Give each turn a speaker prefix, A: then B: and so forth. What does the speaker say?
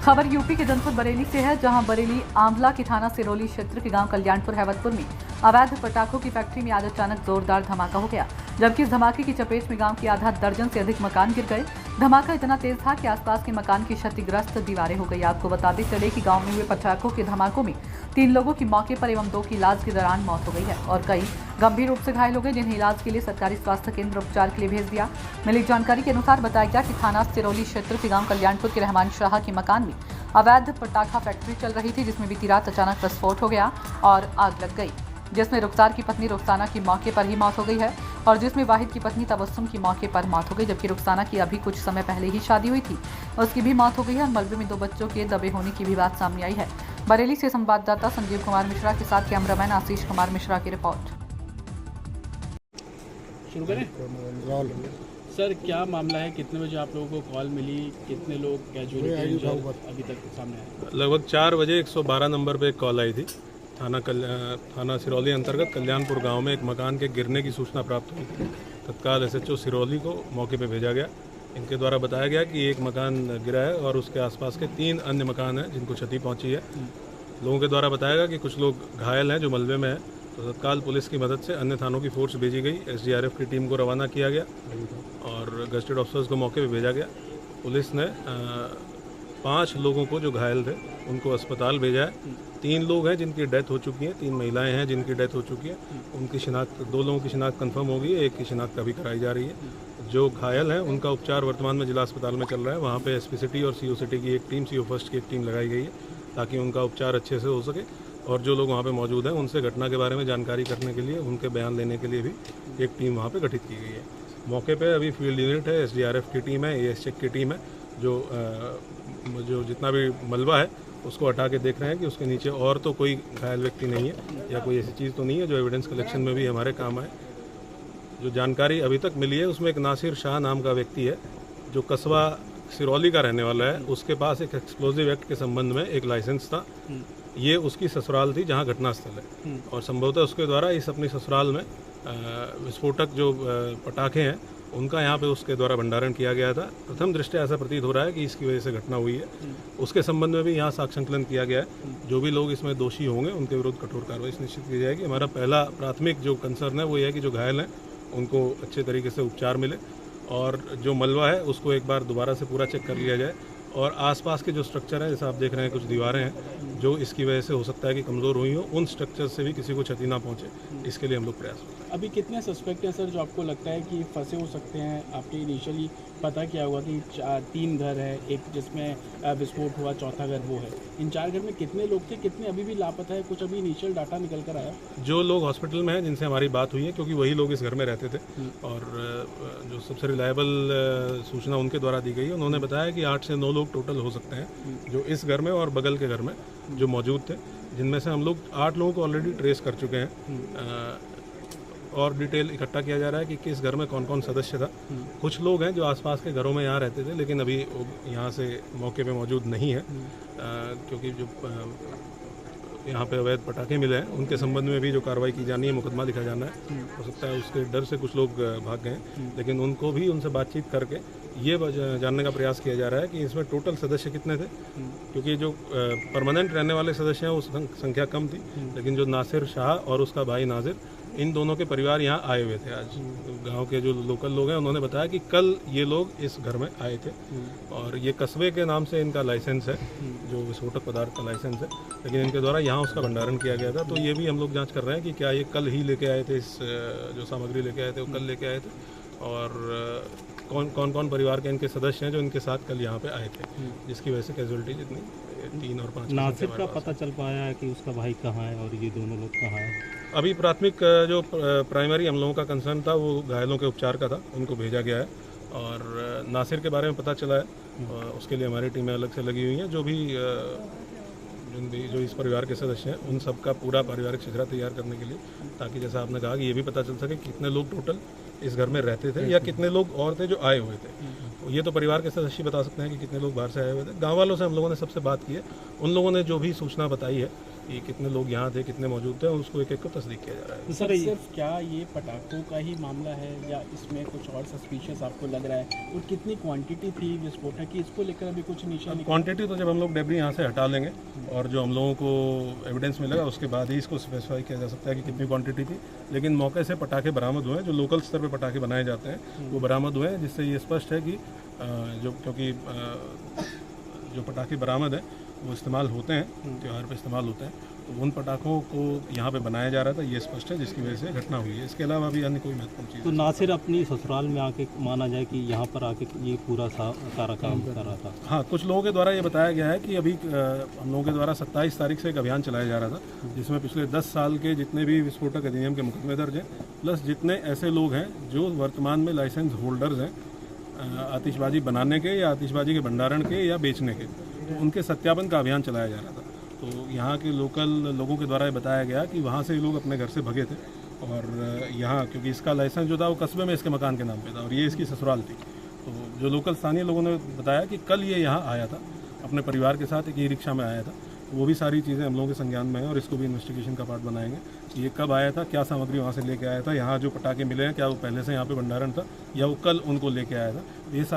A: खबर यूपी के जनपद बरेली से है, जहां बरेली आंवला के थाना सिरोली क्षेत्र के गांव कल्याणपुर हैवतपुर में अवैध पटाखों की फैक्ट्री में आज अचानक जोरदार धमाका हो गया, जबकि इस धमाके की चपेट में गांव के आधा दर्जन से अधिक मकान गिर गए। धमाका इतना तेज था कि आसपास के मकान की क्षतिग्रस्त दीवारें हो गई। आपको बताते चले कि गांव में हुए पटाखों के धमाकों में 3 लोगों की मौके पर एवं 2 की इलाज के दौरान मौत हो गई है और कई गंभीर रूप से घायल हो गए, जिन्हें इलाज के लिए सरकारी स्वास्थ्य केंद्र उपचार के लिए भेज दिया। मिली जानकारी के अनुसार बताया गया कि थाना सिरोली क्षेत्र के गांव कल्याणपुर के रहमान शाह के मकान में अवैध पटाखा फैक्ट्री चल रही थी, जिसमें बीती रात अचानक विस्फोट हो गया और आग लग गई, जिसमें रुखसार की पत्नी रुखसाना की मौके पर ही मौत हो गई है और जिसमें वाहिद की पत्नी तबस्सुम की मौके पर मौत हो गई, जबकि रुखसाना की अभी कुछ समय पहले ही शादी हुई थी, उसकी भी मौत हो गई है और मलबे में 2 बच्चों के दबे होने की भी बात सामने आई है। बरेली से संवाददाता संजीव कुमार मिश्रा के साथ कैमरामैन आशीष कुमार मिश्रा की रिपोर्ट।
B: शुरू करें सर, क्या मामला है? कितने बजे आप लोगों को कॉल मिली? कितने लोग कैजुअलिटी अभी तक सामने आए?
C: लगभग 4 बजे 112 नंबर पे एक कॉल आई थी। थाना सिरौली अंतर्गत कल्याणपुर गांव में एक मकान के गिरने की सूचना प्राप्त हुई थी। तत्काल एसएचओ सिरौली को मौके पे भेजा गया। इनके द्वारा बताया गया कि एक मकान गिरा है और उसके आसपास के 3 अन्य मकान हैं जिनको क्षति पहुंची है। लोगों के द्वारा बताया गया कि कुछ लोग घायल हैं जो मलबे में हैं। तो तत्काल पुलिस की मदद से अन्य थानों की फोर्स भेजी गई। एसडीआरएफ की टीम को रवाना किया गया और गस्टेड ऑफिसर्स को मौके पे भेजा गया। पुलिस ने 5 लोगों को जो घायल थे उनको अस्पताल भेजा है। 3 लोग हैं जिनकी डेथ हो चुकी है, 3 महिलाएं हैं जिनकी डेथ हो चुकी है। उनकी शिनाख्त 2 लोगों की शिनाख्त कंफर्म हो गई है, एक की शिनाख्त अभी कराई जा रही है। जो घायल हैं उनका उपचार वर्तमान में जिला अस्पताल में चल रहा है। वहाँ पे एसपी सिटी और सीओ सिटी की एक टीम, सीओ फर्स्ट की एक टीम लगाई गई है ताकि उनका उपचार अच्छे से हो सके। और जो लोग वहाँ पे मौजूद हैं उनसे घटना के बारे में जानकारी करने के लिए, उनके बयान लेने के लिए भी एक टीम वहाँ पे गठित की गई है। मौके पे अभी फील्ड यूनिट है, एसडीआरएफ की टीम है, एएस चेक की टीम है, जो जितना भी मलबा है उसको हटा के देख रहे हैं कि उसके नीचे और तो कोई घायल व्यक्ति नहीं है या कोई ऐसी चीज़ तो नहीं है जो एविडेंस कलेक्शन में भी हमारे काम आए। जो जानकारी अभी तक मिली है उसमें एक नासिर शाह नाम का व्यक्ति है जो कस्बा सिरौली का रहने वाला है। उसके पास एक एक्सप्लोजिव एक्ट के संबंध में एक लाइसेंस था। ये उसकी ससुराल थी जहाँ घटनास्थल है और संभवतः उसके द्वारा इस अपनी ससुराल में विस्फोटक जो पटाखे हैं उनका यहाँ पे उसके द्वारा भंडारण किया गया था। प्रथम दृष्टया ऐसा प्रतीत हो रहा है कि इसकी वजह से घटना हुई है। उसके संबंध में भी यहाँ साक्ष्य संकलन किया गया है। जो भी लोग इसमें दोषी होंगे उनके विरुद्ध कठोर कार्रवाई सुनिश्चित की जाएगी। हमारा पहला प्राथमिक जो कंसर्न है वो ये है कि जो घायल हैं उनको अच्छे तरीके से उपचार मिले और जो मलबा है उसको एक बार दोबारा से पूरा चेक कर लिया जाए और आसपास के जो स्ट्रक्चर है, जैसे आप देख रहे हैं कुछ दीवारें हैं जो इसकी वजह से हो सकता है कि कमज़ोर हुई हो, उन स्ट्रक्चर से भी किसी को क्षति ना पहुंचे, इसके लिए हम लोग प्रयास करते हैं।
B: अभी कितने सस्पेक्ट हैं सर जो आपको लगता है कि फंसे हो सकते हैं? आपके इनिशियली पता क्या हुआ कि 3 घर है, एक जिसमें विस्फोट हुआ, चौथा घर वो है। इन 4 घर में कितने लोग थे? कितने अभी भी लापता है? कुछ अभी इनिशियल डाटा निकल कर आया?
C: जो लोग हॉस्पिटल में हैं जिनसे हमारी बात हुई है, क्योंकि वही लोग इस घर में रहते थे और जो सबसे रिलायबल सूचना उनके द्वारा दी गई है, उन्होंने बताया कि 8 से 9 लोग टोटल हो सकते हैं जो इस घर में और बगल के घर में जो मौजूद थे, जिनमें से हम लोग 8 लोगों को ऑलरेडी ट्रेस कर चुके हैं और डिटेल इकट्ठा किया जा रहा है कि किस घर में कौन कौन सदस्य था। कुछ लोग हैं जो आसपास के घरों में यहाँ रहते थे लेकिन अभी यहाँ से मौके पे मौजूद नहीं है, क्योंकि जो यहाँ पे अवैध पटाखे मिले हैं उनके संबंध में भी जो कार्रवाई की जानी है, मुकदमा लिखा जाना है। हो सकता है उसके डर से कुछ लोग भाग गए, लेकिन उनको भी उनसे बातचीत करके ये जानने का प्रयास किया जा रहा है कि इसमें टोटल सदस्य कितने थे, क्योंकि जो परमानेंट रहने वाले सदस्य हैं उस संख्या कम थी, लेकिन जो नासिर शाह और उसका भाई नाजिर, इन दोनों के परिवार यहाँ आए हुए थे। आज गांव के जो लोकल लोग हैं उन्होंने बताया कि कल ये लोग इस घर में आए थे और ये कस्बे के नाम से इनका लाइसेंस है, जो विस्फोटक पदार्थ का लाइसेंस है, लेकिन इनके द्वारा यहाँ उसका भंडारण किया गया था। तो ये भी हम लोग जांच कर रहे हैं कि क्या ये कल ही लेके आए थे, इस जो सामग्री लेके आए थे वो कल लेके आए थे और कौन परिवार के इनके सदस्य हैं जो इनके साथ कल यहाँ पे आए थे, जिसकी वजह से कैजुअलिटी जितनी 3 और 5
D: नासिर का पता चल पाया है कि उसका भाई कहाँ है और ये दोनों लोग कहाँ हैं?
C: अभी प्राथमिक जो प्राइमरी हम लोगों का कंसर्न था वो घायलों के उपचार का था, उनको भेजा गया है और नासिर के बारे में पता चला है और उसके लिए हमारी टीमें अलग से लगी हुई हैं। जो इस परिवार के सदस्य हैं उन सबका पूरा पारिवारिक चित्रा तैयार करने के लिए, ताकि जैसा आपने कहा कि ये भी पता चल सके कितने लोग टोटल इस घर में रहते थे या कितने लोग और थे जो आए हुए थे। ये तो परिवार के सदस्य बता सकते हैं कि कितने लोग बाहर से आए हुए थे। गाँव वालों से हम लोगों ने सबसे बात की है, उन लोगों ने जो भी सूचना बताई है कि कितने लोग यहाँ थे, कितने मौजूद थे, उसको एक एक को तस्दीक किया जा रहा है।
B: सर सिर्फ क्या ये पटाखों का ही मामला है या इसमें कुछ और सस्पिशियस आपको लग रहा है, और कितनी क्वांटिटी थी विस्फोटक की, इसको लेकर अभी कुछ निशान?
C: क्वांटिटी तो जब हम लोग डेब्री यहाँ से हटा लेंगे और जो हम लोगों को एविडेंस मिलेगा उसके बाद ही इसको स्पेसिफाई किया जा सकता है कि कितनी क्वांटिटी थी। लेकिन मौके से पटाखे बरामद हुए हैं, जो लोकल स्तर पर पटाखे बनाए जाते हैं वो बरामद हुए हैं, जिससे ये स्पष्ट है कि क्योंकि जो पटाखे बरामद हैं वो इस्तेमाल होते हैं, त्यौहार पे इस्तेमाल होते हैं, तो उन पटाखों को यहाँ पे बनाया जा रहा था, ये स्पष्ट है, जिसकी वजह से घटना हुई है। इसके अलावा भी अन्य कोई महत्वपूर्ण चीज़
D: तो ना सिर्फ अपनी ससुराल में आके माना जाए कि यहाँ पर आके ये पूरा सारा काम कर रहा था।
C: हाँ, कुछ लोगों के द्वारा ये बताया गया है कि अभी हम लोगों के द्वारा 27 तारीख से एक अभियान चलाया जा रहा था, जिसमें पिछले 10 साल के जितने भी विस्फोटक अधिनियम के मुकदमे दर्ज हैं, प्लस जितने ऐसे लोग हैं जो वर्तमान में लाइसेंस होल्डर्स हैं आतिशबाजी बनाने के या आतिशबाजी के भंडारण के या बेचने के, तो उनके सत्यापन का अभियान चलाया जा रहा था। तो यहाँ के लोकल लोगों के द्वारा ये बताया गया कि वहाँ से लोग अपने घर से भगे थे और यहाँ क्योंकि इसका लाइसेंस जो था वो कस्बे में इसके मकान के नाम पे था और ये इसकी ससुराल थी। तो जो लोकल स्थानीय लोगों ने बताया कि कल ये यहाँ आया था अपने परिवार के साथ, एक ई रिक्शा में आया था। तो वो भी सारी चीज़ें हम लोगों के संज्ञान में हैं और इसको भी इन्वेस्टिगेशन का पार्ट बनाएंगे कि ये कब आया था, क्या सामग्री वहाँ से लेके आया था, यहाँ जो पटाखे मिले हैं क्या वो पहले से यहाँ पे भंडारण था या वो कल उनको लेके आया था। ये सारी